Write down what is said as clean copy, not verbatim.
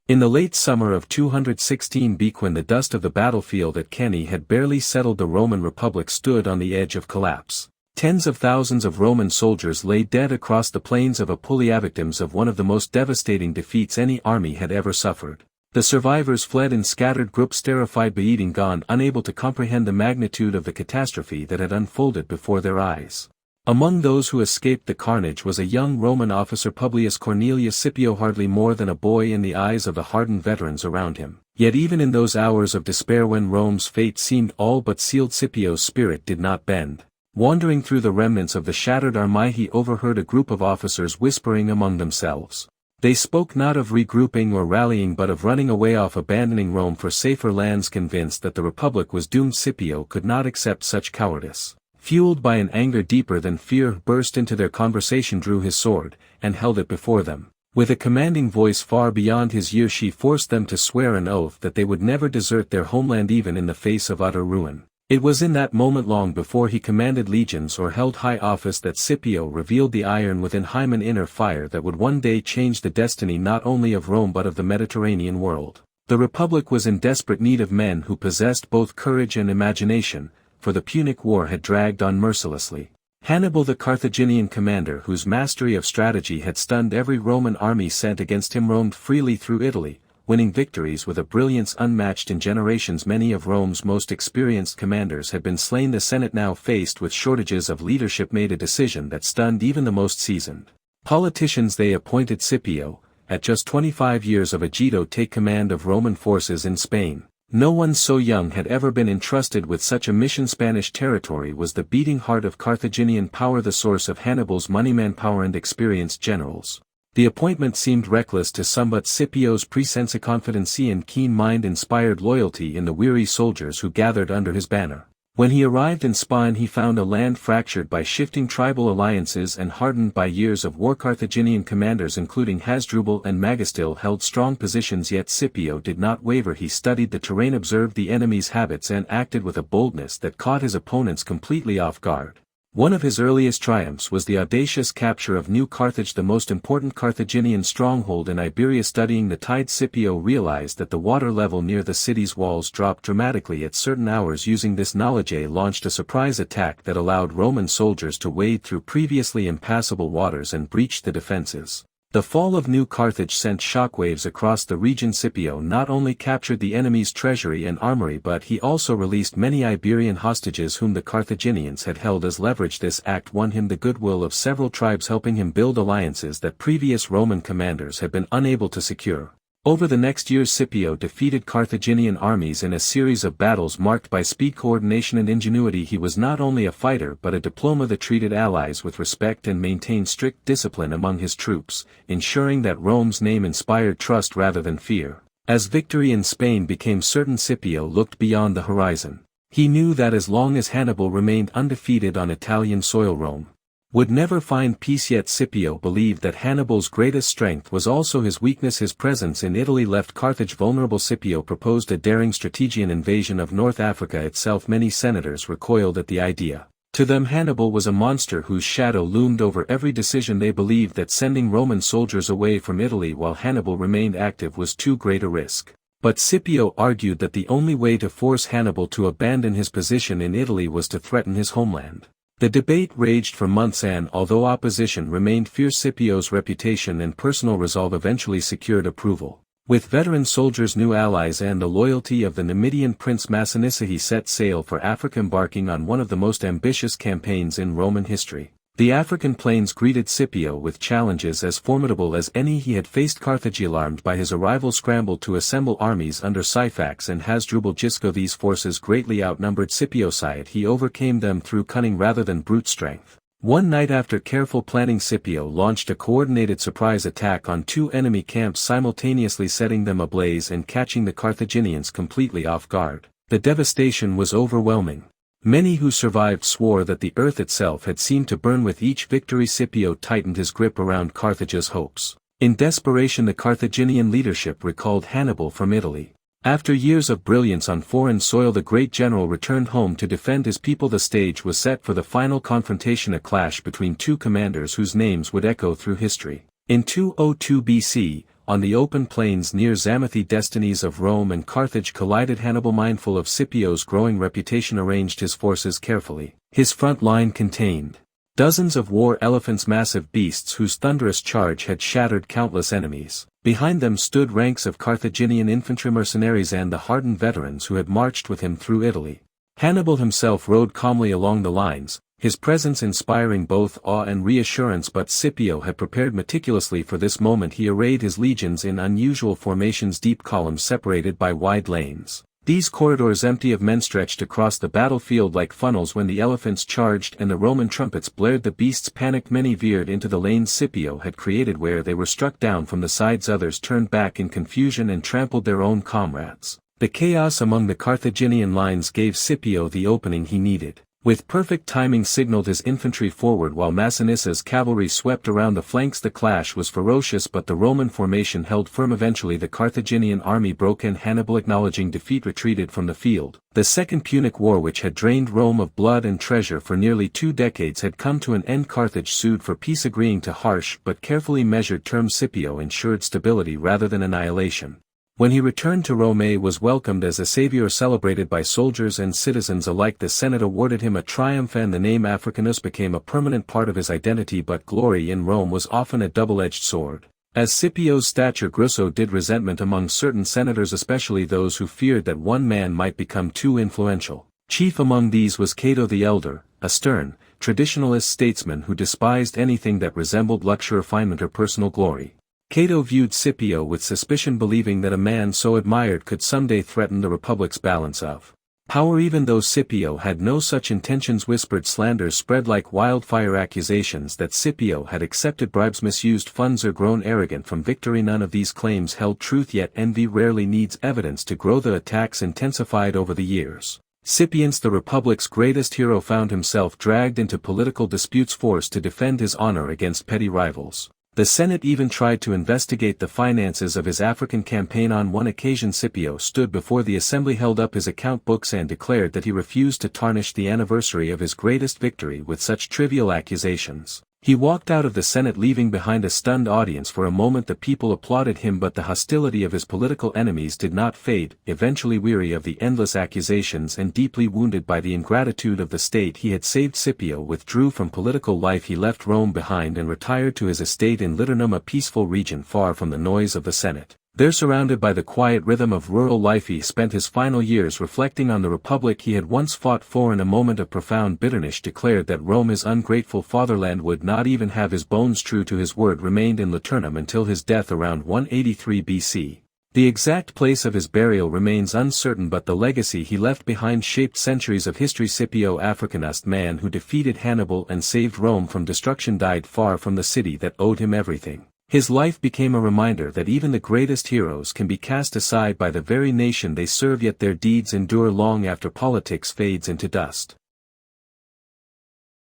In the late summer of 216 BC, when the dust of the battlefield at Cannae had barely settled, the Roman Republic stood on the edge of collapse. Tens of thousands of Roman soldiers lay dead across the plains of Apulia, victims of one of the most devastating defeats any army had ever suffered. The survivors fled in scattered groups, terrified beyond, gone, unable to comprehend the magnitude of the catastrophe that had unfolded before their eyes. Among those who escaped the carnage was a young Roman officer, Publius Cornelius Scipio, hardly more than a boy in the eyes of the hardened veterans around him. Yet even in those hours of despair when Rome's fate seemed all but sealed, Scipio's spirit did not bend. Wandering through the remnants of the shattered army, he overheard a group of officers whispering among themselves. They spoke not of regrouping or rallying, but of running away, off abandoning Rome for safer lands. Convinced that the Republic was doomed, Scipio could not accept such cowardice. Fueled by an anger deeper than fear, burst into their conversation, drew his sword, and held it before them. With a commanding voice far beyond his years, she forced them to swear an oath that they would never desert their homeland even in the face of utter ruin. It was in that moment, long before he commanded legions or held high office, that Scipio revealed the iron within him, an inner fire that would one day change the destiny not only of Rome but of the Mediterranean world. The Republic was in desperate need of men who possessed both courage and imagination, for the Punic War had dragged on mercilessly. Hannibal, the Carthaginian commander whose mastery of strategy had stunned every Roman army sent against him, roamed freely through Italy, winning victories with a brilliance unmatched in generations. Many of Rome's most experienced commanders had been slain. The Senate, now faced with shortages of leadership, made a decision that stunned even the most seasoned politicians. They appointed Scipio, at just 25 years of age, to take command of Roman forces in Spain. No one so young had ever been entrusted with such a mission. Spanish territory was the beating heart of Carthaginian power, the source of Hannibal's money, manpower, and experienced generals. The appointment seemed reckless to some, but Scipio's presence, confidence, and keen mind inspired loyalty in the weary soldiers who gathered under his banner. When he arrived in Spain, he found a land fractured by shifting tribal alliances and hardened by years of war. Carthaginian commanders, including Hasdrubal and Magastil, held strong positions, yet Scipio did not waver. He studied the terrain, observed the enemy's habits, and acted with a boldness that caught his opponents completely off guard. One of his earliest triumphs was the audacious capture of New Carthage, the most important Carthaginian stronghold in Iberia. Studying the tide, Scipio realized that the water level near the city's walls dropped dramatically at certain hours. Using this knowledge, he launched a surprise attack that allowed Roman soldiers to wade through previously impassable waters and breach the defenses. The fall of New Carthage sent shockwaves across the region. Scipio not only captured the enemy's treasury and armory, but he also released many Iberian hostages whom the Carthaginians had held as leverage. This act won him the goodwill of several tribes, helping him build alliances that previous Roman commanders had been unable to secure. Over the next years, Scipio defeated Carthaginian armies in a series of battles marked by speed, coordination, and ingenuity. He was not only a fighter but a diplomat that treated allies with respect and maintained strict discipline among his troops, ensuring that Rome's name inspired trust rather than fear. As victory in Spain became certain, Scipio looked beyond the horizon. He knew that as long as Hannibal remained undefeated on Italian soil, Rome would never find peace. Yet Scipio believed that Hannibal's greatest strength was also his weakness. His presence in Italy left Carthage vulnerable. Scipio proposed a daring strategic invasion of North Africa itself. Many senators recoiled at the idea. To them, Hannibal was a monster whose shadow loomed over every decision. They believed that sending Roman soldiers away from Italy while Hannibal remained active was too great a risk. But Scipio argued that the only way to force Hannibal to abandon his position in Italy was to threaten his homeland. The debate raged for months, and although opposition remained fierce, Scipio's reputation and personal resolve eventually secured approval. With veteran soldiers, new allies, and the loyalty of the Numidian prince Massinissa, he set sail for Africa, embarking on one of the most ambitious campaigns in Roman history. The African plains greeted Scipio with challenges as formidable as any he had faced. Carthage, alarmed by his arrival, scrambled to assemble armies under Syphax and Hasdrubal Gisco. These forces greatly outnumbered Scipio's side. He overcame them through cunning rather than brute strength. One night, after careful planning, Scipio launched a coordinated surprise attack on two enemy camps, simultaneously setting them ablaze and catching the Carthaginians completely off guard. The devastation was overwhelming. Many who survived swore that the earth itself had seemed to burn with each victory. Scipio tightened his grip around Carthage's hopes. In desperation, the Carthaginian leadership recalled Hannibal from Italy. After years of brilliance on foreign soil, the great general returned home to defend his people. The stage was set for the final confrontation, a clash between two commanders whose names would echo through history. In 202 BC, On the open plains near Zamathi, destinies of Rome and Carthage collided. Hannibal, mindful of Scipio's growing reputation, arranged his forces carefully. His front line contained dozens of war elephants, massive beasts whose thunderous charge had shattered countless enemies. Behind them stood ranks of Carthaginian infantry mercenaries and the hardened veterans who had marched with him through Italy. Hannibal himself rode calmly along the lines, his presence inspiring both awe and reassurance, but Scipio had prepared meticulously for this moment. He arrayed his legions in unusual formations, deep columns separated by wide lanes. These corridors empty of men stretched across the battlefield like funnels. When the elephants charged and the Roman trumpets blared, the beasts panicked. Many veered into the lanes Scipio had created. Where they were struck down from the sides, others turned back in confusion and trampled their own comrades. The chaos among the Carthaginian lines gave Scipio the opening he needed. With perfect timing signaled his infantry forward while Massinissa's cavalry swept around the flanks. The clash was ferocious, but the Roman formation held firm. Eventually the Carthaginian army broke and Hannibal, acknowledging defeat, retreated from the field. The Second Punic War, which had drained Rome of blood and treasure for nearly 2 decades, had come to an end. Carthage sued for peace, agreeing to harsh but carefully measured terms. Scipio ensured stability rather than annihilation. When he returned to Rome, he was welcomed as a savior, celebrated by soldiers and citizens alike. The Senate awarded him a triumph and the name Africanus became a permanent part of his identity. But glory in Rome was often a double-edged sword. As Scipio's stature grew, so did resentment among certain senators, especially those who feared that one man might become too influential. Chief among these was Cato the Elder, a stern, traditionalist statesman who despised anything that resembled luxury, refinement, or personal glory. Cato viewed Scipio with suspicion, believing that a man so admired could someday threaten the Republic's balance of power. Even though Scipio had no such intentions, whispered slanders spread like wildfire, accusations that Scipio had accepted bribes, misused funds, or grown arrogant from victory. None of these claims held truth, yet envy rarely needs evidence to grow. The attacks intensified over the years. Scipius, the Republic's greatest hero, found himself dragged into political disputes, forced to defend his honor against petty rivals. The Senate even tried to investigate the finances of his African campaign. On one occasion Scipio stood before the assembly, held up his account books, and declared that he refused to tarnish the anniversary of his greatest victory with such trivial accusations. He walked out of the Senate, leaving behind a stunned audience. For a moment the people applauded him, but the hostility of his political enemies did not fade. Eventually, weary of the endless accusations and deeply wounded by the ingratitude of the state he had saved, Scipio withdrew from political life. He left Rome behind and retired to his estate in Liternum, a peaceful region far from the noise of the Senate. There, surrounded by the quiet rhythm of rural life, he spent his final years reflecting on the republic he had once fought for. In a moment of profound bitterness declared that Rome, his ungrateful fatherland, would not even have his bones. True to his word, remained in Liternum until his death around 183 BC. The exact place of his burial remains uncertain, but the legacy he left behind shaped centuries of history. Scipio Africanus, man who defeated Hannibal and saved Rome from destruction, died far from the city that owed him everything. His life became a reminder that even the greatest heroes can be cast aside by the very nation they serve, yet their deeds endure long after politics fades into dust.